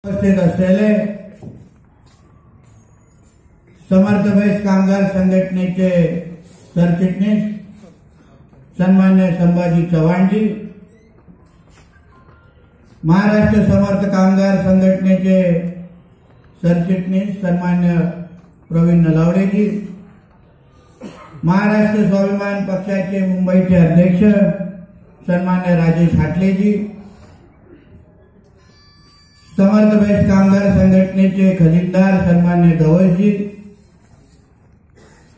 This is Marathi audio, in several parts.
उपस्थित असलेले समर्थ बेस्ट कामगार संघटनेचे सरचिटणीस सन्मान्य संभाजी चव्हाणजी, महाराष्ट्र समर्थ कामगार संघटनेचे सरचिटणीस सन्मान्य प्रवीण नलावडेजी, महाराष्ट्र स्वाभिमान पक्षाचे मुंबईचे अध्यक्ष सन्मान्य राजेश हाटलेजी, समर्थ बेस्ट कामगार संघटनेचे खजिनदार सन्मान्य गवसजी,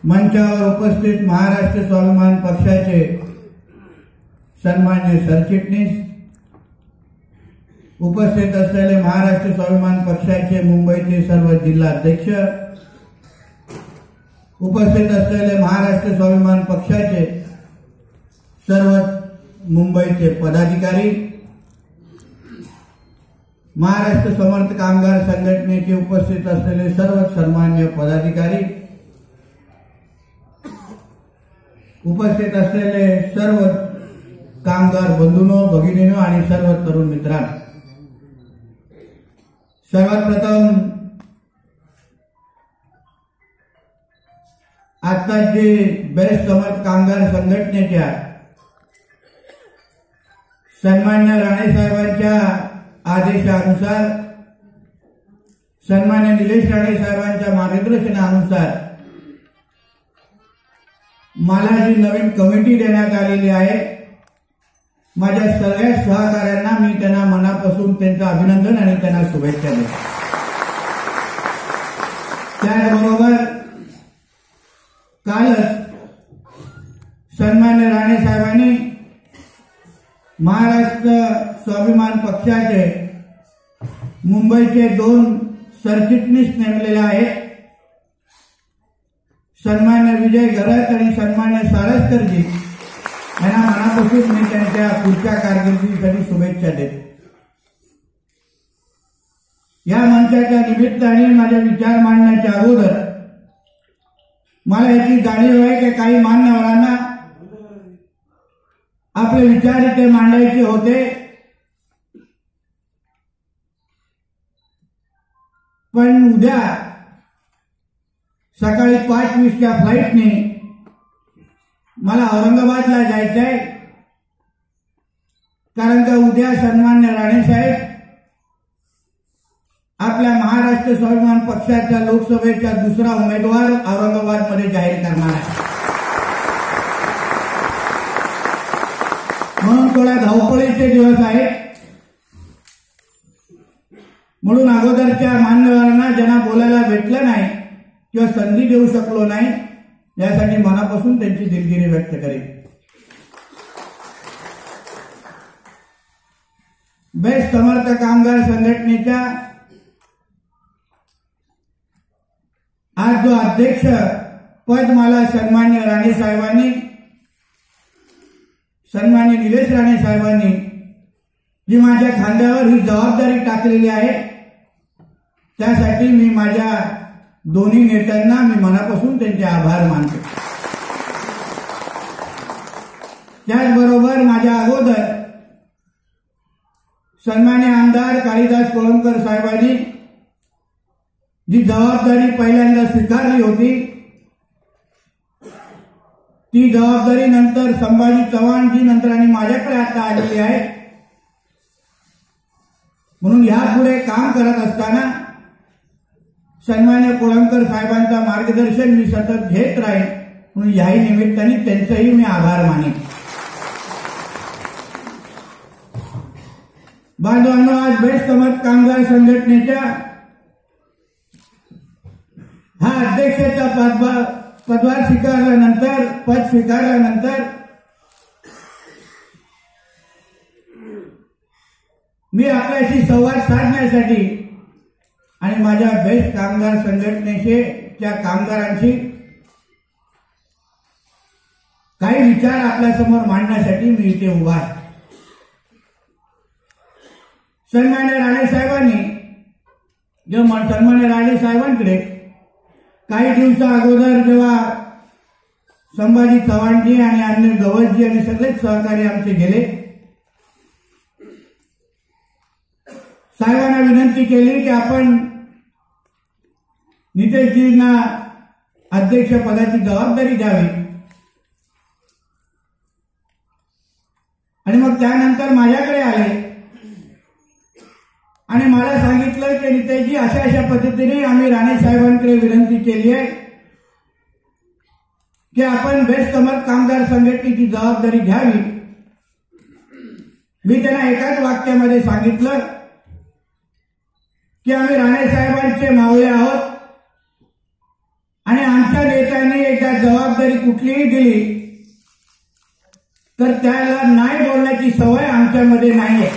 मंचावर उपस्थित महाराष्ट्र स्वाभिमान पक्षाचे सन्मान्य सरचिटणीस, उपस्थित असलेले महाराष्ट्र स्वाभिमान पक्षाचे मुंबईचे सर्व जिल्हा अध्यक्ष, उपस्थित असलेले महाराष्ट्र स्वाभिमान पक्षाचे सर्व मुंबईचे पदाधिकारी, महाराष्ट्र समर्थ कामगार संघटनेचे उपस्थित असलेले सर्व सन्मान्य पदाधिकारी, उपस्थित असलेले सर्व कामगार बंधूंनो, भगिनींनो आणि सर्व तरुण मित्रांनो, सर्वात प्रथम आता जे बेस्ट समर्थ कामगार संघटनेच्या सन्मान्य राणे साहेबांच्या आदेशानुसार, सन्मान्य निलेश राणे साहेबांच्या मार्गदर्शनानुसार मला जी नवीन कमिटी देण्यात आलेली आहे, माझ्या सगळ्या सहकार्यांना मी त्यांना मनापासून त्यांचं अभिनंदन आणि त्यांना शुभेच्छा देतो। त्याचबरोबर कालच सन्मान्य राणे साहेबांनी महाराष्ट्र स्वाभिमान पक्षाचे मुंबईचे 2 सरचिटणीस नेमलेले आहेत, सन्मान्य विजय घरत आणि सन्मान्य सारस्करजी यांना मनापासून मी त्यांच्या पुढच्या कारकिर्दीसाठी शुभेच्छा देतो। या मंचाच्या निमित्ताने माझे विचार मांडण्याच्या अगोदर मला याची जाणीव आहे की काही मान्यवरांना आपले विचार इथे मांडायचे होते, पण उद्या सकाळी 5:20च्या फ्लाईटने मला औरंगाबादला जायचंय, कारण का उद्या सन्मान्य राणे साहेब आपल्या महाराष्ट्र स्वाभिमान पक्षाच्या लोकसभेचा दुसरा उमेदवार औरंगाबादमध्ये जाहीर करणार आहे। म्हणून थोड्या धावपळीचे दिवस आहेत, म्हणून अगोदरच्या मान्यवरांना ज्यांना बोलायला भेटलं नाही किंवा संधी देऊ शकलो नाही, यासाठी मनापासून त्यांची दिलगिरी व्यक्त करेन। बेस्ट समर्थ कामगार संघटनेच्या आज जो अध्यक्ष पद मला सन्मान्य राणे साहेबांनी, सन्मान्य निलेश राणे साहेबांनी जी माझ्या खांद्यावर ही जबाबदारी टाकलेली आहे, त्यासाठी मी माझ्या दोन्ही नेत्यांना मी मनापासून त्यांचे आभार मानतो। त्याचबरोबर माझ्या अगोदर सन्मान्य आमदार काळीदास कोळंबकर साहेबांनी जी जबाबदारी पहिल्यांदा स्वीकारली होती, ती जबाबदारी नंतर संभाजी चव्हाणजी नंतर आणि माझ्याकडे आता आलेली आहे। म्हणून यापुढे काम करत असताना सन्मान्य कोळंबकर साहेबांचा मार्गदर्शन मी सतत घेत राहील, म्हणून याही निमित्ताने त्यांचाही मी आभार मानेन। बांधवांनो, आज बेस्ट समर्थ कामगार संघटनेच्या हा अध्यक्षाचा पदभार स्वीकारल्यानंतर, पद स्वीकारल्यानंतर मी आपल्याशी संवाद साधण्यासाठी आणि माझ्या बेस्ट कामगार संघटनेच्या कामगारांशी काही विचार आपल्यासमोर मांडण्यासाठी मी इथे उभा आहे। सन्मान्य राणे साहेबांनी सन्मान्य राणे साहेबांकडे काही दिवसा अगोदर जेव्हा संभाजी चव्हाणजी आणि अन्य गवसजी आणि सगळेच सहकारी आमचे गेले, साहेबांना विनंती केली की आपण नितेशजींना अध्यक्षपदाची जबाबदारी द्यावी आणि मग त्यानंतर माझ्याकडे आले आणि मला सांगितलं की नितेशजी अशा अशा पद्धतीने आम्ही राणे साहेबांकडे विनंती केली आहे की आपण बेस्ट समर्थ कामगार संघटनेची जबाबदारी घ्यावी. मी त्यांना एकाच वाक्यामध्ये सांगितलं की आम्ही राणे साहेबांचे मावळे आहोत आणि आमच्या नेत्यांनी एकदा जबाबदारी कुठलीही दिली तर त्याला नाही बोलण्याची सवय आमच्यामध्ये नाहीये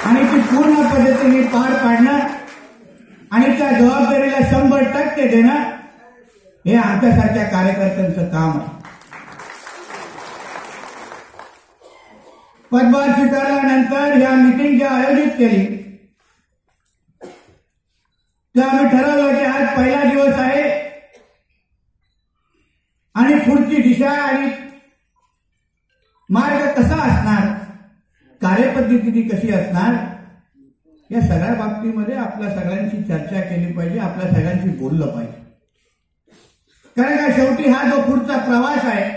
आणि ती पूर्ण पद्धतीने पार पाडणं आणि त्या जबाबदारीला 100% देणं हे आमच्यासारख्या कार्यकर्त्यांचं काम आहे. पदभार स्वीकारल्यानंतर या मीटिंग जी आयोजित केली तेव्हा आम्ही ठरवलं की आज पहिला दिवस आहे आणि पुढची दिशा आणि मार्ग कसा असणार, कार्यपद्धती कशी असणार, या सगळ्या बाबतीमध्ये आपल्या सगळ्यांची चर्चा केली पाहिजे, आपल्या सगळ्यांशी बोललं पाहिजे. कारण का शेवटी हा जो पुढचा प्रवास आहे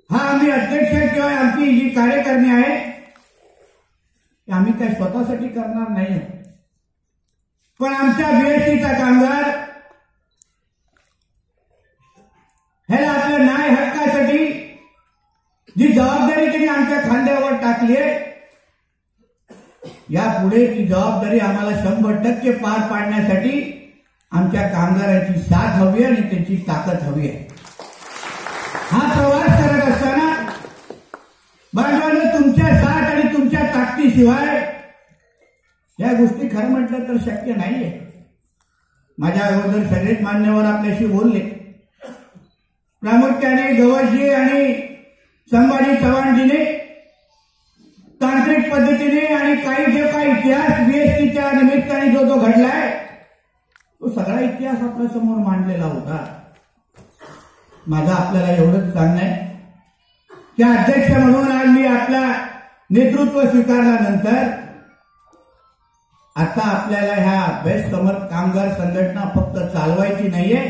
हा आम्ही अध्यक्ष किंवा आमची जी कार्यकारिणी आहे आम्ही काय स्वतःसाठी करणार नाही, पण आमच्या बीएसटीचा कामगार ह्याला आपल्या न्याय हक्कासाठी जी जबाबदारी त्यांनी आमच्या खांद्यावर टाकली आहे यापुढे ती जबाबदारी आम्हाला 100% पार पाडण्यासाठी आमच्या कामगारांची साथ हवी आणि त्यांची ताकद हवी आहे. हा प्रवास करत असताना बांधवांनो तुमच्या साथ आणि तुमच्या ताकदीशिवाय या गोष्टी खरं म्हटलं तर शक्य नाहीये. माझ्या अगोदर सगळेच मान्यवर आपल्याशी बोलले, प्रामुख्याने गवसजी आणि संभाजी चव्हाणजीने तांत्रिक पद्धतीने आणि काही जे काही इतिहास बीएसटीच्या निमित्ताने जो घडलाय तो सगळा इतिहास आपल्या समोर मांडलेला होता. माझं आपल्याला एवढंच सांगणं आहे की अध्यक्ष म्हणून आज मी आपला नेतृत्व स्वीकारल्यानंतर आता आपल्याला ह्या बेस्ट समर्थ कामगार संघटना फक्त चालवायची नाहीये,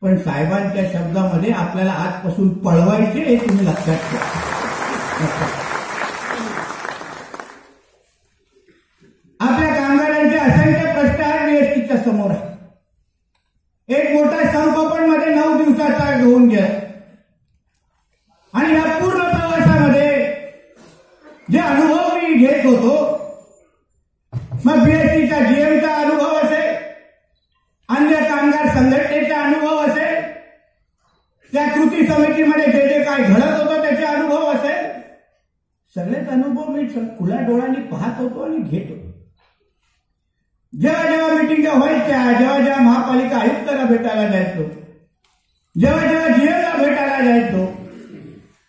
पण साहेबांच्या शब्दामध्ये आपल्याला आजपासून पळवायचे हे तुम्ही लक्षात घ्या. आपल्या कामगारांचे असंख्य प्रश्न आहेत बीएसटीच्या समोर आहे. एक मोठा संप पण मध्ये 9 दिवसाचा घेऊन गेला आणि या पूर्ण प्रवासामध्ये जे अनुभव मी घेत होतो, मग बीएसटीच्या जीएमचा अनुभव असेल, अन्य कामगार संघटनेचा अनुभव असेल, त्या कृती समितीमध्ये जे जे काय घडत होतं त्याचे अनुभव असेल, सगळेच अनुभव मी खुल्या डोळ्यांनी पाहत होतो आणि घेत होतो. जेव्हा जेव्हा मिटिंगा व्हायच्या, जेव्हा जेव्हा महापालिका आयुक्ताला भेटायला जायचो, जेव्हा जेव्हा जीएमला भेटायला जायचो,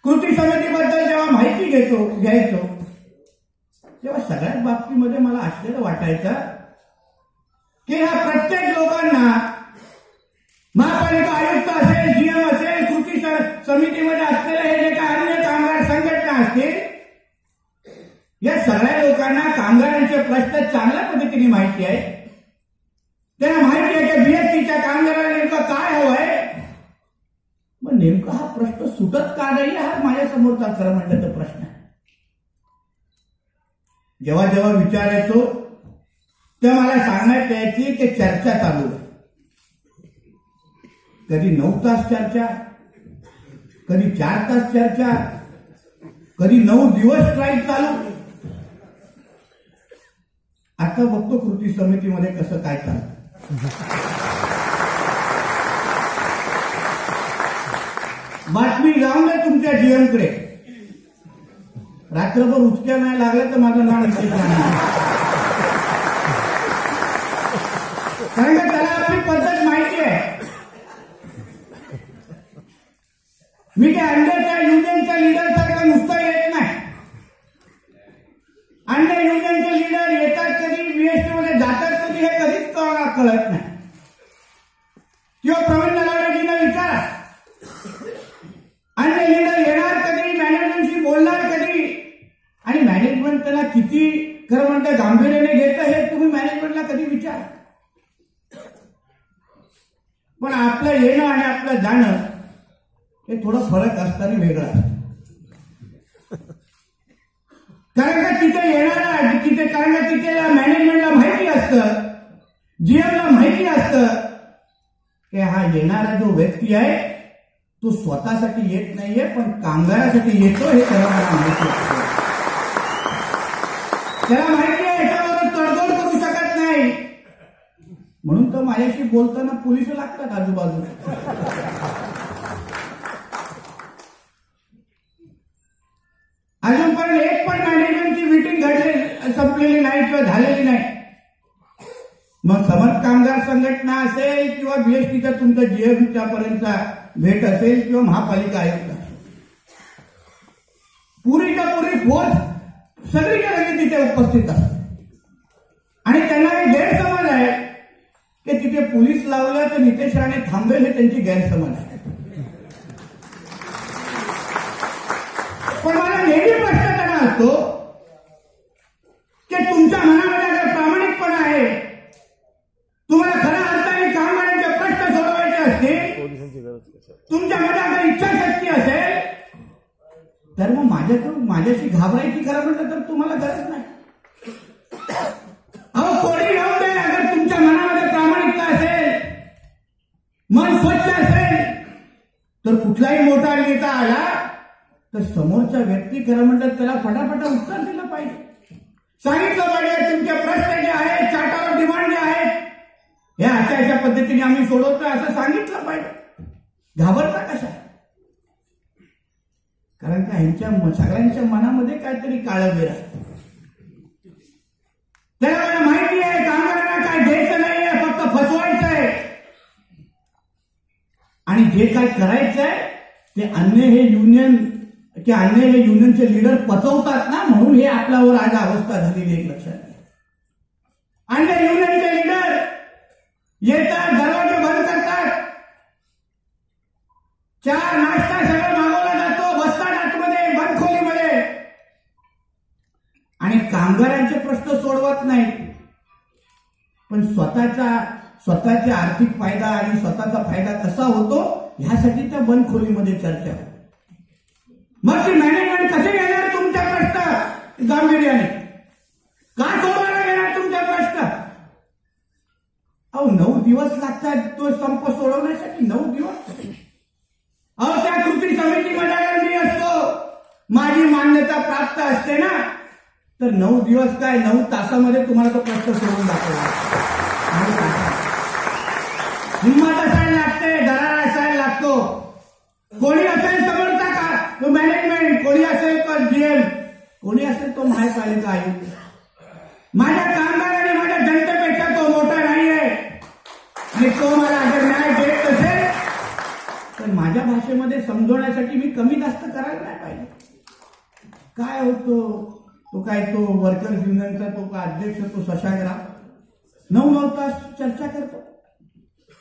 कृती समितीबद्दल जेव्हा माहिती घ्यायचो तेव्हा सगळ्याच बाबतीमध्ये मला आश्चर्य वाटायचं की ह्या प्रत्येक लोकांना महापालिका आयुक्त असेल, जीएम असेल, कृती समितीमध्ये असलेले हे जे काही अन्य कामगार संघटना असतील या सगळ्या लोकांना कामगारांचे प्रश्न चांगल्या पद्धतीने माहिती आहे. त्यांना माहिती आहे की बीएसटीच्या कामगारांना नेमकं काय हवंय, मग नेमका हा प्रश्न सुटत का नाही हा माझ्यासमोरचा खरं म्हटलं तर प्रश्न आहे. जेव्हा जेव्हा विचारायचो तेव्हा मला सांगण्यात यायची की चर्चा चालू आहे. कधी 9 तास चर्चा, कधी 4 तास चर्चा, कधी 9 दिवस स्ट्राईक चालू. आता बघतो कृती समितीमध्ये कसं काय चालतं. बातमी जाऊन द्या तुमच्या जीएमकडे, रात्रभर उचक्या नाही लागलं तर माझं नाव इथे जाणार, कारण का त्याला आपली पद्धत माहिती आहे. मी काय अन्यच्या युनियनच्या लीडर सारखा नुसता येत नाही. अन्य युनियनचे लीडर येतात कधी, बीएसटी मध्ये जातात कधी हे कधीच कळत नाही. किंवा प्रवीण नलावडेजींना विचारा, अन्य लीडर येणार कधी, मॅनेजमेंटशी बोलणार कधी आणि मॅनेजमेंट खरं म्हणतं गांभीर्याने घेतं हे तुम्ही मॅनेजमेंटला कधी विचार. पण आपलं येणं आणि आपलं जाणं हे थोडं फरक असताना वेगळं असतं. कारण का तिथे येणारा तिथे कारण का तिथे मॅनेजमेंटला माहिती असतं, जीएमला माहिती असतं की हा येणारा जो व्यक्ती आहे तो स्वतःसाठी येत नाहीये पण कामगारासाठी येतो हे त्याला माहिती असतं. त्याला माहिती आहे याच्यावर तडजोड करू शकत नाही म्हणून तर माझ्याशी बोलताना पोलिस लागतात आजूबाजूला. अजूनपर्यंत एक पण मॅनेजमेंटची मीटिंग संपलेली नाही किंवा झालेली नाही. मग समर्थ कामगार संघटना असेल किंवा बीएसटीचा तुमचा जीएमच्या पर्यंतचा भेट असेल किंवा महापालिका आयुक्त पुरीच्या पुरी फोर्स सगळीच्या सगळी तिथे उपस्थित असते. आणि त्यांना हे गैरसमज आहे की तिथे पोलीस लावलं तर नितेश राणे थांबेल हे त्यांची गैरसमज आहे. पण मला नेहमी प्रश्न त्यांना असतो की तुमच्या मनामध्ये जर प्रामाणिकपणा आहे, तुम्हाला खऱ्या अर्थाने कामगारांचे प्रश्न सोडवायचे असतील, तुमच्या मनात जर इच्छाशक्ती असेल तर मग माझ्याशी घाबरायची खरं म्हटलं तर तुम्हाला गरज नाही. अहो कोणी राहू दे, अगर तुमच्या मनामध्ये प्रामाणिकता असेल, मन स्वच्छ असेल तर कुठलाही मोठा नेता आला तर समोरचा व्यक्ती खरं म्हटलं त्याला फटाफट उत्तर दिलं पाहिजे, सांगितलं पाहिजे तुमचे प्रश्न जे आहेत, चार्टर ऑफ डिमांड जे आहेत हे अशा पद्धतीने आम्ही सोडवतोय असं सांगितलं पाहिजे. घाबरता कशा? कारण का ह्यांच्या सगळ्यांच्या मनामध्ये काहीतरी काळबेर आहे. त्याला मला माहिती आहे कामगारांना काय द्यायचं नाहीये, फक्त फसवायचं आहे. आणि जे काय करायचंय ते अन्य हे युनियनचे लीडर पचवतात ना, म्हणून हे आपल्यावर आज अवस्था झालेली एक लक्षात घ्या. अन्य युनियनचे लीडर येतात, दरवाजे बंद करतात, चहा नाश्ता सगळं मागवला जातो, बसतात आतमध्ये बंद खोलीमध्ये आणि कामगारांचे प्रश्न सोडवत नाहीत. पण स्वतःचा आर्थिक फायदा आणि स्वतःचा फायदा कसा होतो ह्यासाठी त्या बंद खोलीमध्ये चर्चा होते. मग ती मॅनेजमेंट कसे घेणार तुमच्या प्रश्न गांभीर्याने? का सोडवायला घेणार तुमच्या प्रश्न? अहो 9 दिवस लागतात तो संप सोडवण्यासाठी. 9 दिवस. अहो त्या कृती समितीमध्ये अगर मी असतो, माझी मान्यता प्राप्त असते ना, तर 9 दिवस काय 9 तासामध्ये तुम्हाला तो प्रश्न सोडून दाखवला. हिंमत असायला लागते, दरार असायला लागतो. कोणी असेल समजता का मॅनेजमेंट, कोणी असेल तर जीएम, कोणी असेल तो महापालिका आयुक्त. माझ्या कामगाराने माझ्या जनतेपेक्षा तो मोठा नाहीये आणि तो मला अगर न्याय देत असेल तर माझ्या भाषेमध्ये समजवण्यासाठी मी कमी जास्त करायला नाही पाहिजे. काय होतो तो वर्कर्स युनियनचा तो का अध्यक्ष तो शशांकराव 9 तास चर्चा करतो.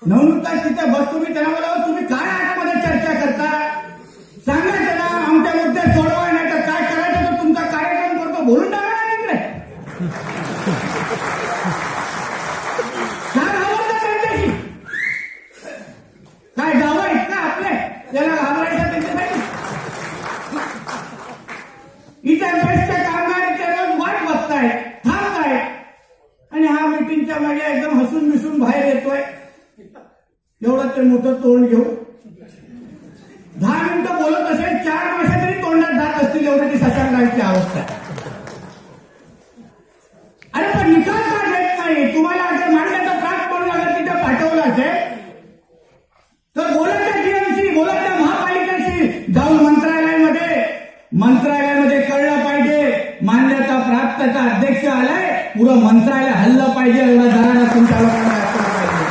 9 तास तिथे बसतो. मी त्याला बोलावं तुम्ही काय आतमध्ये चर्चा करता, सांगा त्याला आमच्या मुद्दे सोडवा, नाही तर काय करायचं तर तुमचा कार्यक्रम करतो. बोलून टाका तिकडे. काय घाबरता त्यांच्याशी? काय गावं आहेत का आपले त्याला घाबरायचं त्यांच्यासाठी? इतर बेस्टच्या कामगारांचे रोज वाट बघताय, थांबताय आणि हा मीटिंगच्या मागे एकदम हसून मिसून बाहेर येतोय. एवढं ते मोठं तोंड घेऊन 10 मिनिटं बोलत असेल, 4 मासे तरी तोंडात जात असतील, एवढी ती शशांकरावची अवस्था आहे. अरे पण निकाल का देत नाही? तुम्हाला अगर मान्यता प्राप्त म्हणून अगर तिथे पाठवलं असेल तर बोलत त्या जीएमशी, बोलत त्या महापालिकेशी, जाऊन मंत्रालयामध्ये कळलं पाहिजे मान्यता प्राप्तचा अध्यक्ष आलाय, पुरं मंत्रालय हल्लं पाहिजे, एवढा दरारा तुमच्या लोकांना असला पाहिजे.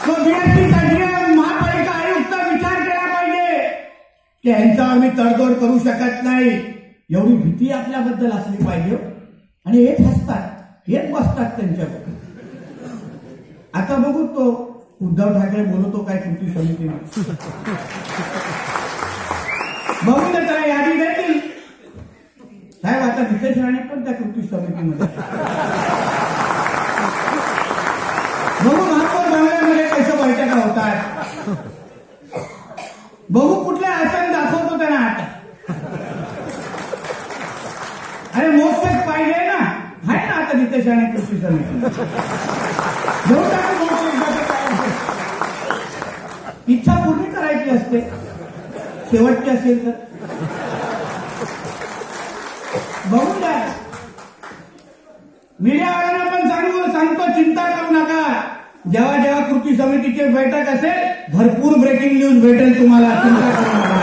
तो बीएसटीचा जीएम, महापालिका आयुक्त विचार केला पाहिजे की यांच्यावर मी तडजोड करू शकत नाही, एवढी भीती आपल्याबद्दल असली पाहिजे. आणि हेच हसतात, हेच बसतात त्यांच्याकडे. आता बघू तो उद्धव ठाकरे बोलतो काय कृती समितीने, बघून त्याला यादी देतील आता नितेश राणे पण त्या कृती समितीमध्ये. बघू महापौर बंगल्यामध्ये कशा बैठका होतात, बघू कुठले आसन दाखवतो त्यांना आता. अरे मोक्षच पाहिजे ना, आहे ना आता नितेश राणे कृती समिती. इच्छा पूर्ण करायची असते, शेवटची असेल तर बघून द्या. मीडियावाल्यांना पण सांगतो चिंता करू नका. जेव्हा जेव्हा कृती समितीची बैठक असेल भरपूर ब्रेकिंग न्यूज भेटेल तुम्हाला. चिंता करू नका,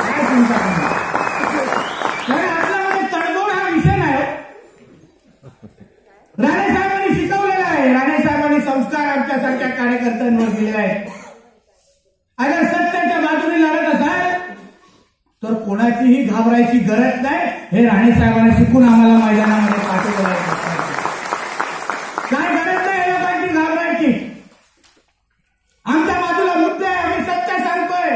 काय चिंता करू नका. कारण आपल्यामध्ये तडजोड हा विषय नाही. राणे साहेबांनी शिकवलेला आहे, राणे साहेबांनी संस्कार आमच्यासारख्या कार्यकर्त्यांवर दिलेले आहेत. अगर सत्याच्या बाजूने लढत असाल तर कोणाचीही घाबरायची गरज नाही. हे राणे साहेबांनी शिकून आम्हाला मैदानामध्ये पाठवलेलं आहे. काय गरज नाही लोकांची घाबरायची. आमच्या बाजूला मुद्दे आहे, आम्ही सत्य सांगतोय.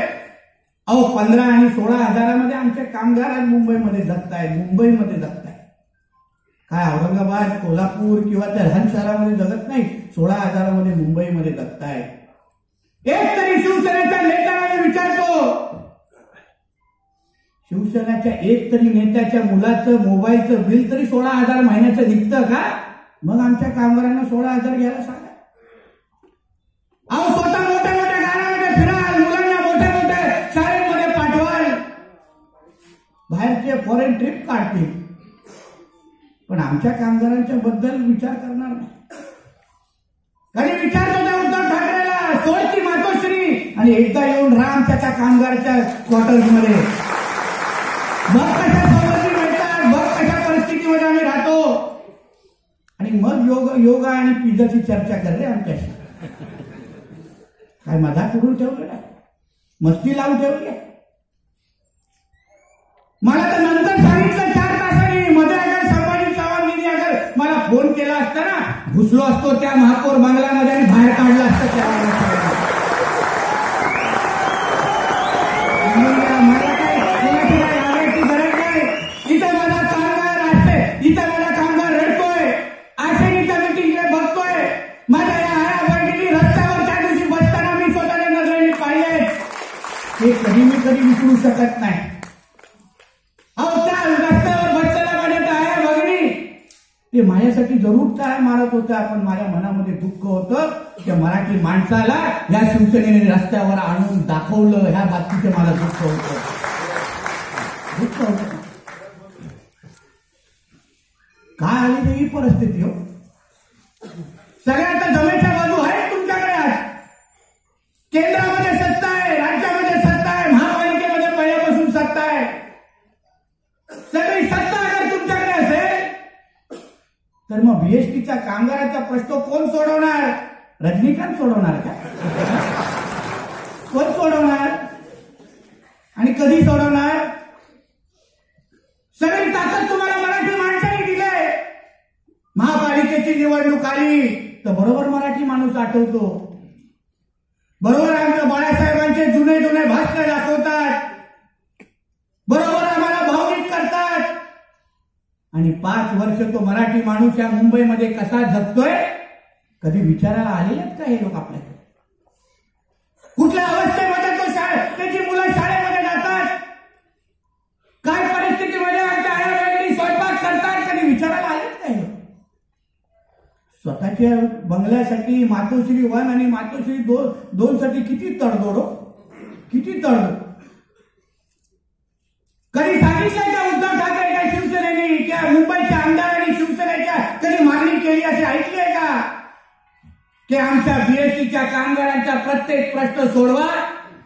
अहो 15 आणि 16 हजारामध्ये आमचे कामगार आज मुंबईमध्ये जगतायत. मुंबईमध्ये जगतायत. काय औरंगाबाद, कोल्हापूर किंवा त्या लहान शहरामध्ये जगत नाही. 16 हजारामध्ये मुंबईमध्ये जगतायत. एक तरी शिवसेनेच्या नेत्याला मी विचारतो, शिवसेनेच्या एक तरी नेत्याच्या मुलाचं मोबाईलचं बिल तरी 16,000 महिन्याचं निघतं का? मग आमच्या कामगारांना 16,000 घ्यायला सांगा. अहो स्वतः मोठ्या मोठ्या गाड्यांमध्ये फिराल, मुलांना मोठ्या मोठ्या शाळेमध्ये पाठवाल, बाहेरचे फॉरेन ट्रिप काढतील, पण आमच्या कामगारांच्या बद्दल विचार करणार नाही. कधी विचारतो त्या उद्धव ठाकरेला, सोडती मातोश्री आणि एकदा येऊन राहा आमच्या त्या कामगारच्या क्वार्टर्समध्ये. बघ कशा सवलती मिळतात, बघ कशा परिस्थितीमध्ये आम्ही राहतो, आणि मग योगा आणि पिझ्झाची चर्चा कर रे आमच्याशी. काय मजाक करून ठेवलं ना, मस्ती लावून ठेवली. मला तर नंतर सांगितलं 4 तासांनी. मध्ये अगर संभाजी चव्हाणांनी अगर मला फोन केला असता ना, घुसलो असतो त्या महापौर बंगल्यामध्ये आणि बाहेर काढला असतं त्या. मला काय कोणाची लागायची गरज नाही. इथं माझा कामगार असते, इथं माझा कामगार रडतोय, आशेच्या मिटिंगला बघतोय. माझ्या या आया बहिणी रस्त्यावर त्या दिवशी बसताना मी स्वतःच्या नजरेने पाहिले. हे कधी विसरू शकत नाही. अहो त्या रस्त्यावर बसलेल्या माझ्या आया भगिनी ते माझ्यासाठी जरूर टाळ्या मारत होत्या, पण माझ्या मनामध्ये दुःख होतं. त्या मराठी माणसाला या शिवसेनेने रस्त्यावर आणून दाखवलं, ह्या बाबतीचे मला दुःख होतं. काय आली ही परिस्थिती हो. सगळ्यात जमेच्या बाजू आहेत तुमच्याकडे. आज केंद्रामध्ये सत्ता आहे, राज्यामध्ये सत्ता आहे, महापालिकेमध्ये पहिल्यापासून सत्ता आहे. सगळी सत्ता अगर तुमच्याकडे असेल तर मग बीएसटीच्या कामगारांचा प्रश्न कोण सोडवणार? रजनीकांत सोडवणार का? कोण सोडवणार आणि कधी सोडवणार? सगळी ताकद तुम्हाला मराठी माणसाने दिली. महापालिकेची निवडणूक आली तर बरोबर मराठी माणूस आठवतो, बरोबर आमच्या बाळासाहेबांचे जुने भाषण दाखवतात, बरोबर आम्हाला भावनिक करतात. आणि 5 वर्ष तो मराठी माणूस या मुंबईमध्ये कसा जगतोय कधी विचारायला आलेलेत का हे लोक आपल्याकडे? कुठल्या अवस्थेमध्ये तो त्याची मुलं शाळेमध्ये जातात, काय परिस्थितीमध्ये आमच्या आया बहिणी स्वयंपाक करतात, कधी विचारायला आलेत का हे? स्वतःच्या बंगल्यासाठी मातोश्री 1 आणि मातोश्री 2 साठी किती तडजोड, किती तडजोड. कधी सांगितलं का उद्धव ठाकरेच्या शिवसेनेने किंवा मुंबईच्या आमदारांनी शिवसेनेच्या कधी मागणी केली असे ऐकले का? की आमच्या बीएसटीच्या कामगारांचा प्रत्येक प्रश्न सोडवा,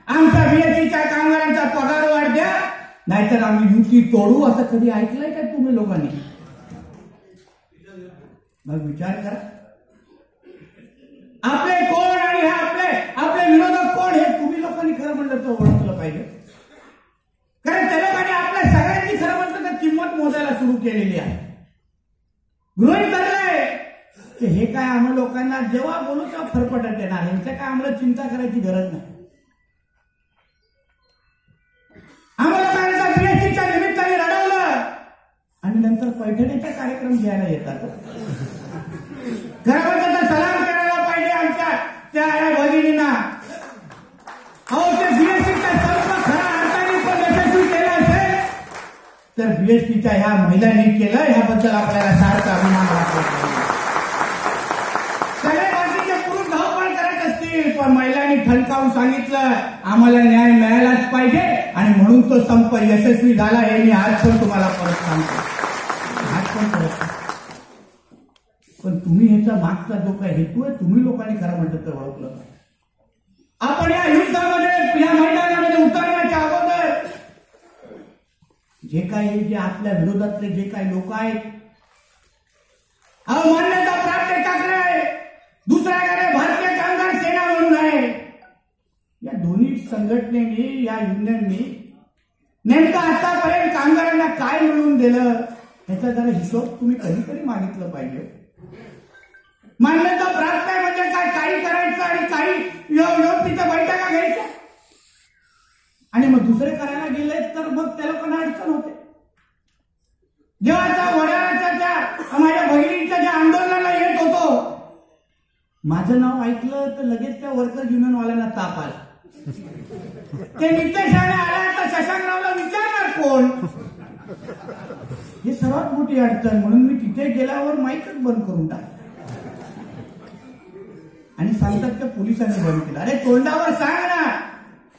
आमच्या बीएसटीच्या कामगारांचा पगार वाढ द्या, नाहीतर आम्ही युती तोडू, असं कधी ऐकलंय का तुम्ही लोकांनी? मग विचार करा, आपले कोण आणि हे आपले विरोधक कोण हे तुम्ही लोकांनी खरं म्हणलं तर ओळखलं पाहिजे. कारण त्या लोकांनी आपल्या सगळ्यांनी खरं म्हणलं तर किंमत मोजायला सुरू केलेली आहे. गृहीत धरलंय की हे काय आम्हा लोकांना जेव्हा बोलू तेव्हा फरफटत येणार, यांच्या काय आम्हाला चिंता करायची गरज नाही. आम्हाला बीएसटीच्या निमित्ताने रडवलं, कार्यक्रम घ्यायला येतात. खरं त्याचा सलाम करायला पाहिजे आमच्या त्या भगिनींना. अहो ते बीएसटीचा सर्व खऱ्या अर्थाने पण यशस्वी केला असेल तर बीएसटीच्या ह्या महिलांनी केलं, ह्याबद्दल आपल्याला सार्थ अभिमान वाटतो. सगळे बाकीचे पुरुष धावपळ करत असतील, पण महिलांनी ठणकावून सांगितलं आम्हाला न्याय मिळालाच पाहिजे आणि म्हणून तो संप यशस्वी झाला. हे मी आज पण तुम्हाला परत सांगतो, आज पण परत. पण तुम्ही ह्याचा मागचा जो काही हेतू आहे तुम्ही लोकांनी खरं म्हटलं तर ओळखलं. आपण या युद्धामध्ये या मैदानामध्ये उतरण्याच्या अगोदर जे काही जे आपल्या विरोधातले जे काही लोक आहेत, मान्यता प्राप्त एकाकडे आहे, दुसऱ्याकडे भारतीय कामगार सेना म्हणून आहे. या दोन्ही संघटनेनी या युनियननी नेमकं आतापर्यंत कामगारांना काय मिळवून दिलं ह्याचा जरा हिशोब तुम्ही कधीतरी मागितलं पाहिजे. मान्यता प्राप्त आहे म्हणजे काय, काही करायचं आणि काही तिथं बैठका घ्यायच्या आणि मग दुसरे करायला गेले तर मग त्या लोकांना अडचण होते. जेव्हा त्या वडाळ्याच्या त्या माझ्या बहिणीच्या ज्या आंदोलनाला येत होतो, माझं नाव ऐकलं तर लगेच त्या वर्कर्स युनियनवाल्यांना ताप आला. ते नितेशाने आला तर शशांकरावला विचारणार कोण, हे सर्वात मोठी अडचण. म्हणून मी तिथे गेल्यावर माईकच बंद करून टाकला आणि सांगतात त्या पोलिसांनी बंद केलं. अरे तोंडावर सांग ना,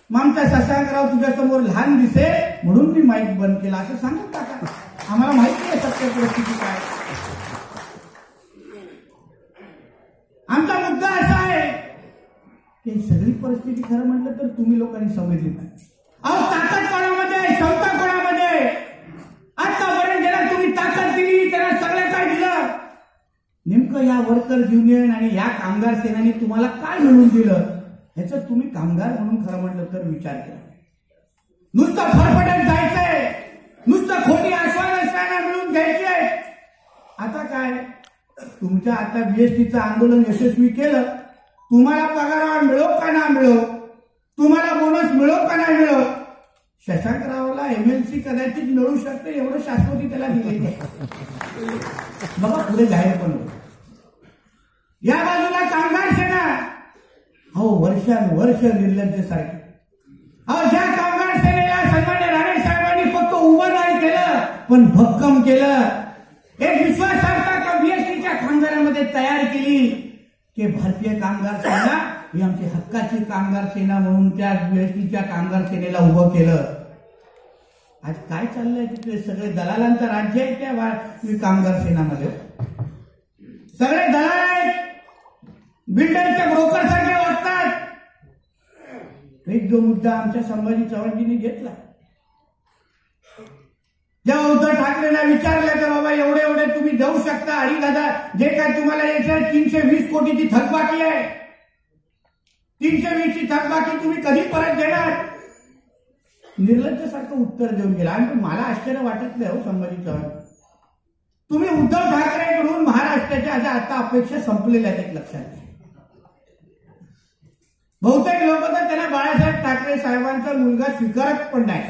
मग आमचा शशांकराव तुझ्यासमोर लहान दिसेल म्हणून मी माईक बंद केला असं सांगून टाका. आम्हाला माहिती आहे सत्य परिस्थिती काय. आमचा मुद्दा असा आहे की सगळी परिस्थिती खरं म्हटलं तर तुम्ही लोकांनी समजली पाहिजे. अहो ताकद कोणामध्ये आहे, क्षमता कोणामध्ये आहे. आतापर्यंत ज्याला तुम्ही ताकद दिली त्याला सगळं काय दिलं. नेमकं या वर्कर्स युनियन आणि या कामगार सेनानी तुम्हाला काय मिळवून दिलं ह्याचं तुम्ही कामगार म्हणून खरं म्हटलं तर विचार केला. नुसतं फरफटत जायचंय, नुसतं खोटी आश्वासनं मिळवून घ्यायची आहे. आता काय तुमच्या आता बीएसटीचं आंदोलन यशस्वी केलं, तुम्हाला पगार मिळो का ना मिळो, तुम्हाला बोनस मिळो का नाही मिळो, शशांकरावला एमएलसी कदाचित मिळू शकते एवढं शाश्वती त्याला दिलेली आहे. बघा पुढे जाहीर पण होतं. या बाजूला कामगार सेना वर्षानुवर्ष निर्लज्जसारखी. ज्या कामगार सेनेला सन्मान्य राणे साहेबांनी फक्त उभं नाही केलं पण भक्कम केलं. एक विश्वासार्हता बीएसटीच्या कामगारांमध्ये तयार केली की भारतीय कामगार सेना ही आमची हक्काची कामगार सेना म्हणून त्या बीएसटीच्या कामगार सेनेला उभं केलं. आज काय चाललंय तिथे सगळे दलालांचं राज्य आहे त्या कामगार सेनामध्ये. सगळे दलाल आहेत, बिल्डरचे ब्रोकर सारखे वागतात. एक जो मुद्दा आमच्या संभाजी चव्हाणजींनी घेतला, जेव्हा उद्धव ठाकरेंना विचारलं की बाबा एवढे एवढे तुम्ही देऊ शकता 2,500 जे काय तुम्हाला याच्या 320 कोटीची थकबाकी आहे, 320 ची थकबाकी तुम्ही कधी परत देणार. निर्लज्जसारखं उत्तर देऊन गेला. आणि मला आश्चर्य वाटत नाही हो संभाजी चव्हाण, तुम्ही उद्धव ठाकरेंकडून महाराष्ट्राच्या ज्या आता अपेक्षा संपलेल्या आहेत लक्षात घ्या. बहुतेक लोक तर त्यांना बाळासाहेब ठाकरे साहेबांचा मुलगा स्वीकारत पण नाही.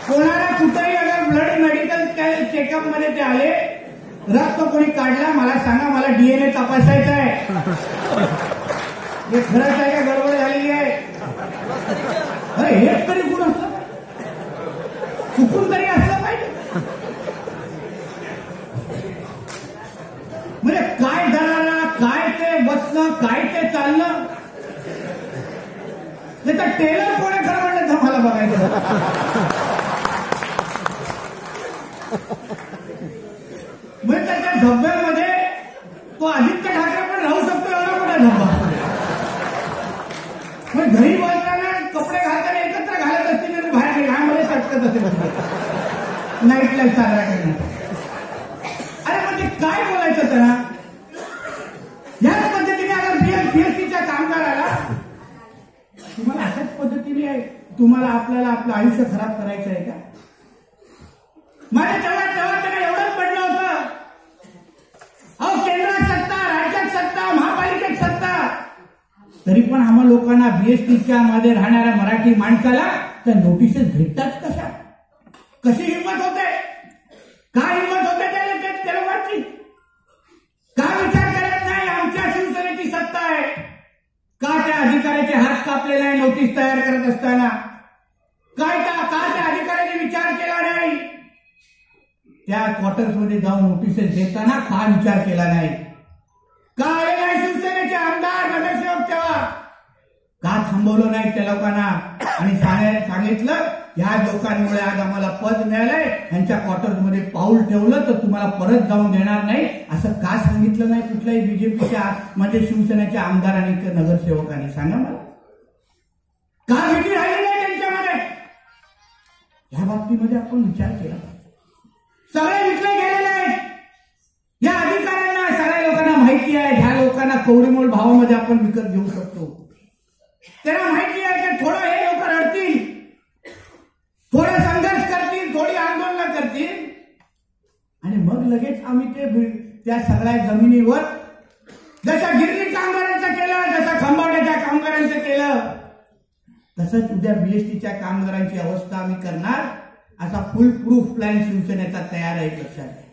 कोणाला कुठेही अगर ब्लड मेडिकल चेकअप मध्ये ते आले, रक्त कोणी काढला मला सांगा, मला डीएनए तपासायचा आहे, हे खरंच आहे का गडबड झालेली आहे. अरे हेच तरी गुण असलं चुकून तरी असलं पाहिजे. म्हणजे काय दराला, काय ते बसणं, काय ते चालणं, त्याचा टेलर कोणी खरं म्हणलं तर मला बघायचं. म्हणजे त्याच्या धब्ब्यामध्ये तो आदित्य ठाकरे पण राहू शकतो एवढा मोठा धब्बा. मग घरी बोलताना कपडे घालताना एकत्र घालत असतील आणि बाहेर घामध्ये चटकत असेल नाईट लाईफ साजरा करण्यात. अरे म्हणजे काय बोलायचं त्याला. याच पद्धतीने अगर बीएसटीच्या कामगाराला तुम्हाला अशाच पद्धतीने तुम्हाला आपल्याला आपलं आयुष्य खराब करायचं आहे का. माझ्या तेव्हा त्याला एवढंच पडलं होतं, केंद्रात सत्ता, राज्यात सत्ता, महापालिकेत सत्ता, तरी पण आम्हा लोकांना बीएसटीच्या मध्ये राहणाऱ्या मराठी माणसाला त्या नोटिसेस भेटतात कशा. कशी हिंमत होते, काय हिंमत होते त्या लोकांची? का विचार करत नाही आमच्या शिवसेनेची सत्ता आहे? का त्या अधिकाऱ्याचे हात कापलेले आहे नोटीस तयार करत असताना? का त्या अधिकाऱ्याने विचार केला नाही? त्या क्वार्टर्समध्ये जाऊन नोटीसेस देताना का विचार केला नाही? का आले नाही शिवसेनेचे आमदार नगरसेवक तेव्हा? का थांबवलं नाही त्या लोकांना आणि सांगितलं ह्या लोकांमुळे आज आम्हाला पद मिळालंय, यांच्या क्वार्टर्समध्ये पाऊल ठेवलं तर तुम्हाला परत जाऊन देणार नाही, असं का सांगितलं नाही कुठल्याही बीजेपीच्या म्हणजे शिवसेनेच्या आमदार आणि नगरसेवकांनी? सांगा मला, का भीती राहिली नाही त्यांच्यामध्ये? या बाबतीमध्ये आपण विचार केला. सगळे विकले गेलेले आहेत या अधिकाऱ्यांना, सगळ्या लोकांना माहिती आहे ह्या लोकांना कवडीमोल भावामध्ये आपण विकत घेऊ शकतो. त्यांना माहिती आहे की थोडं हे लोक रडतील, थोडा संघर्ष करतील, थोडी आंदोलन करतील आणि मग लगेच आम्ही त्या सगळ्या जमिनीवर जसं गिरणी कामगारांचं केलं, जसं खंबाट्याच्या कामगारांचं केलं, तसंच उद्या बीएसटीच्या कामगारांची अवस्था आम्ही करणार. असा फुल प्रूफ प्लॅन शिवसेनेचा तयार आहे. लक्षात घ्या.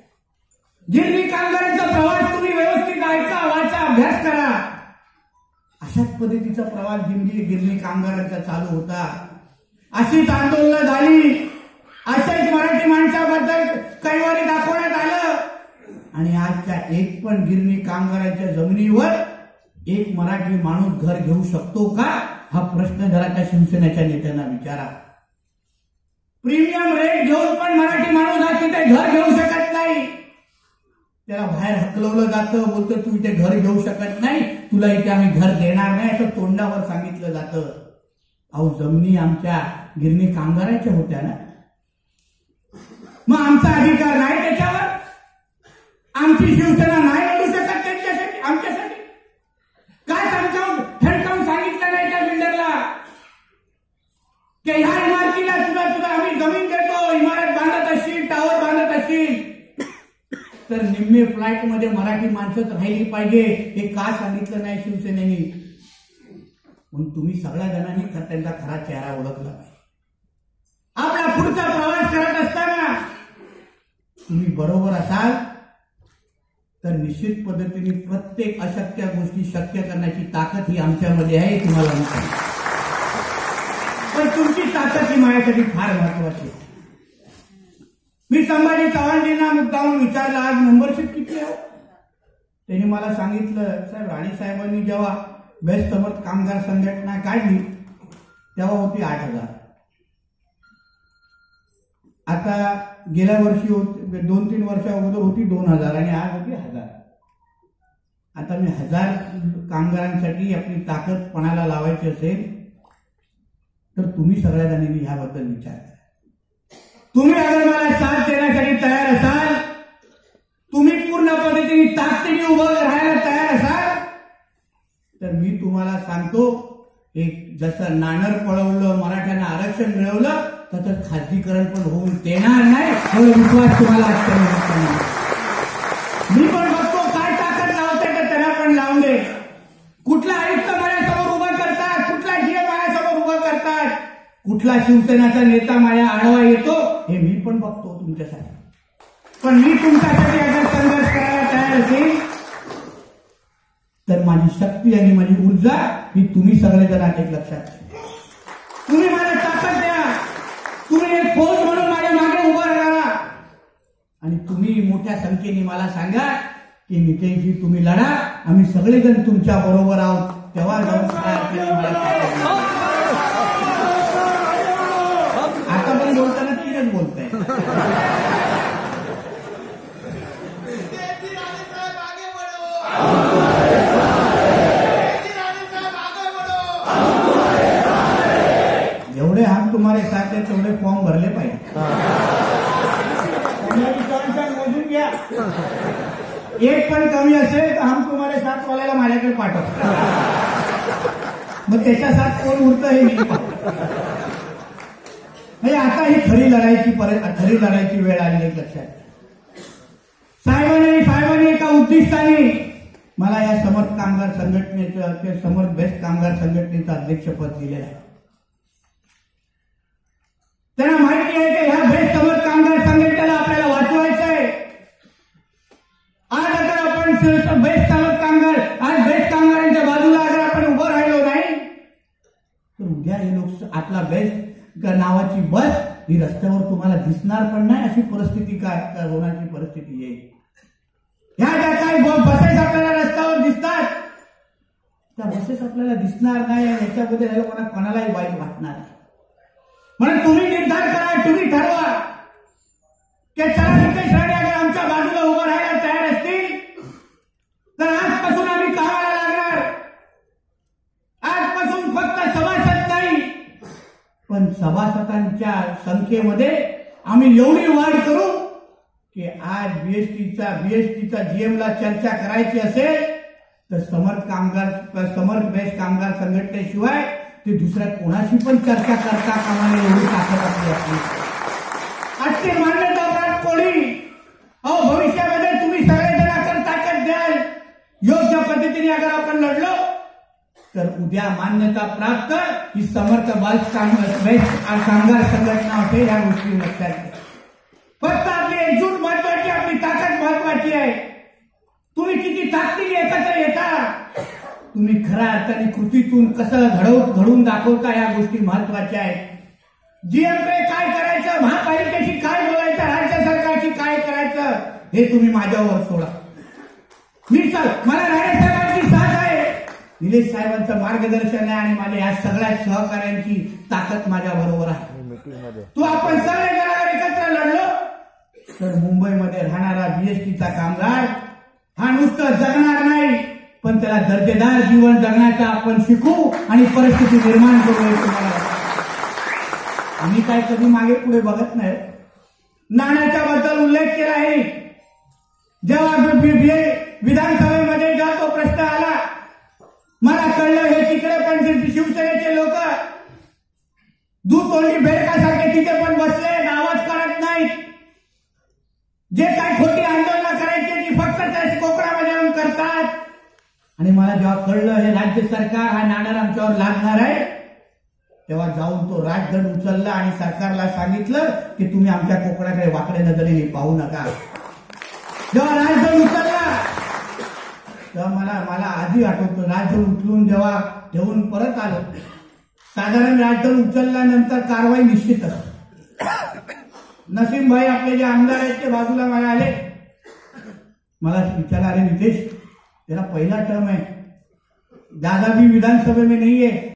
गिरणी कामगारांचा प्रवास तुम्ही व्यवस्थित ऐका, वाचा, अभ्यास करा. अशाच पद्धतीचा प्रवास गिरणी कामगारांचा चालू होता. अशीच आंदोलनं झाली, अशाच मराठी माणसाबद्दल कैवारी दाखवण्यात आलं आणि आजच्या एक पण गिरणी कामगारांच्या जमिनीवर एक मराठी माणूस घर घेऊ शकतो का? हा प्रश्न जरा त्या शिवसेनेच्या नेत्यांना विचारा. प्रीमियम रेट घेऊन पण मराठी माणूस आज तिथे घर घेऊ शकत नाही. त्याला बाहेर हकलवलं जातं, बोलतं तू इथे घर घेऊ शकत नाही, तुला इथे आम्ही घर देणार नाही, असं तोंडावर सांगितलं जातं. अहो, जमिनी आमच्या गिरणी कामगारांच्या होत्या ना, मग आमचा अधिकार नाही त्याच्यावर? आमची शिवसेना नाही लढू शकत त्यांच्यासाठी, आमच्यासाठी? काय ठणकावून सांगितलं नाही त्या बिल्डरला की ह्या इमारतीला तुला आम्ही जमीन देतो, इमारत बांधत असशील, टावर बांधत असशील तर निम्मे फ्लॅट मध्ये मराठी माणसंच राहिली पाहिजे, हे का सांगितलं नाही शिवसेनेने? म्हणून तुम्ही सगळ्या जणांनी त्यांचा खरा चेहरा ओळखला पाहिजे. आपला पुढचा प्रवास करत असताना तुम्ही बरोबर असाल तर निश्चित पद्धतीने प्रत्येक अशक्य गोष्टी शक्य करण्याची ताकद ही आमच्यामध्ये आहे, तुम्हाला माहिती. पण तुमची ताकद ही माझ्यासाठी फार महत्वाची आहे. मी संभाजी चव्हाणजींना मुद्दाहून विचारलं आज मेंबरशिप किती आहे? त्यांनी मला सांगितलं साहेब राणे साहेबांनी जेव्हा बेस्ट समर्थ कामगार संघटना काढली तेव्हा होती 8,000. आता गेल्या वर्षी 2-3 वर्षा अगोदर होती 2,000 आणि आज होती 1,000. आता मी 1,000 कामगारांसाठी आपली ताकद पणाला लावायची असेल तर तुम्ही सगळ्या जणांनी ह्याबद्दल विचार करा. तुम्ही अगर मला साथ देण्यासाठी तयार असाल, तुम्ही पूर्ण पद्धतीने ताकदीने उभं राहायला तयार असाल तर मी तुम्हाला सांगतो, एक जसं नाणर पळवलं, मराठ्यांना आरक्षण मिळवलं, तर खाजगीकरण पण होऊन देणार नाही, एवढा विश्वास तुम्हाला आजच्या. मी पण बघतो काय ताकद लावते तर त्यांना पण लावून दे. कुठला आयुक्त माझ्यासमोर उभं करतात, कुठला जीएम माझ्यासमोर उभं करतात, कुठला शिवसेनेचा नेता माझ्या आडवा येतो हे मी पण बघतो तुमच्यासाठी. पण मी तुमच्यासाठी अगर संघर्ष करायला तयार असेल तर माझी शक्ती आणि माझी ऊर्जा ही तुम्ही सगळेजण एक लक्षात ठेवा. तुम्ही मला ताकद द्या, तुम्ही एक फौज म्हणून माझ्या मागे उभं राहा आणि तुम्ही मोठ्या संख्येने मला सांगा की नितेशजी तुम्ही लढा, आम्ही सगळेजण तुमच्या बरोबर आहोत, तेव्हा जाऊन आता पण बोलताना तिथेच बोलताय. जेवढे हम तुम्हारे साथ आहे तेवढे फॉर्म भरले पाहिजे. मोजून घ्या, एक पण कमी असेल तर हम तुम्हारे साथ वाल्याला माझ्याकडे पाठव, मग त्याच्या साथ कोण उरतं हे मी म्हणजे आता ही खरी लढायची वेळ आली एक लक्षात. साहेबांनी एका उद्दिष्टाने मला या समर्थ कामगार संघटनेचं ते समर्थ बेस्ट कामगार संघटनेचं अध्यक्षपद दिलेलं आहे. त्यांना माहिती आहे की ह्या बेस्ट समर्थ तर उद्या हे लोक आपला बेस्ट नावाची बस ही रस्त्यावर तुम्हाला दिसणार पण नाही, अशी परिस्थिती काय होण्याची परिस्थिती येईल. ह्या ज्या काही बसेस आपल्याला रस्त्यावर दिसतात त्या बसेस आपल्याला दिसणार नाही आणि याच्याबद्दल या लोकांना कोणालाही वाईट वाटणार नाही. म्हणून तुम्ही निर्धार करा, तुम्ही ठरवा की चला नितेश राणे अगर आमच्या बाजूला उभं राहायला तयार असतील तर आजपासून आम्ही कामाला लागणार. आजपासून फक्त सभासद नाही पण सभासदांच्या संख्येमध्ये आम्ही एवढी वाढ करू की आज बीएसटीचा जीएमला चर्चा करायची असेल तर समर्थ बेस्ट कामगार संघटनेशिवाय ते दुसऱ्या कोणाशी पण चर्चा करता कामाने एवढी ताकद आपली. आज ते मान्यता प्राप्त कोणी भविष्यामध्ये तुम्ही सगळेजण अगर ताकद द्याल, योग्य पद्धतीने अगर आपण लढलो तर उद्या मान्यता प्राप्त ही समर्थ बेस्ट कामगार संघटना असेल. या गोष्टी लक्षात घ्या. फक्त आपली एकजूट महत्वाची, आपली ताकद महत्वाची आहे. तुम्ही किती ताकदीने एकत्र येता, तुम्ही खऱ्या अर्थाने कृतीतून कसं घडवून दाखवता या गोष्टी महत्वाच्या आहेत. जीएमकडे काय करायचं, महापालिकेशी काय बोलायचं, राज्य सरकारशी काय करायचं हे तुम्ही माझ्यावर सोडा. मला राणे साहेबांची साथ आहे, निलेश साहेबांचं मार्गदर्शन आहे आणि माझ्या या सगळ्या सहकार्यांची ताकद माझ्या बरोबर आहे. तो आपण सगळे जण एकत्र लढलो तर मुंबईमध्ये राहणारा बीएसटीचा कामगार हा नुसतं जगणार नाही पण त्याला दर्जेदार जीवन जगण्याचा आपण शिकू आणि परिस्थिती निर्माण करू. आम्ही काय कधी मागे पुढे बघत नाही. नाण्याच्या बद्दल उल्लेख केला आहे. जेव्हा विधानसभेमध्ये जेव्हा तो प्रश्न आला मला कळलं हे तिकडे पण शिवसेनेचे लोक दूधतोंडी बेडकासारखे तिथे पण बसले, आवाज करत नाहीत. जे काय खोटी आंदोलन करायची ती फक्त त्या कोकणामध्ये येऊन करतात. आणि मला जेव्हा कळलं हे राज्य सरकार हा नाणार आमच्यावर लागणार आहे तेव्हा जाऊन तो राजदंड उचलला आणि सरकारला सांगितलं की तुम्ही आमच्या कोकणाकडे वाकड्या नजरेने पाहू नका. जेव्हा राजदंड उचलला तेव्हा मला आधी आठवतं राजदंड उचलून जेव्हा ठेवून परत आलो, साधारण राजदंड उचलल्यानंतर कारवाई निश्चित असते. नसीम भाई आपले जे आमदार आहेत ते बाजूला मला आले, मला विचारला अरे नितेश तेरा पहिला टर्म है, दादा भी विधानसभा में नहीं है,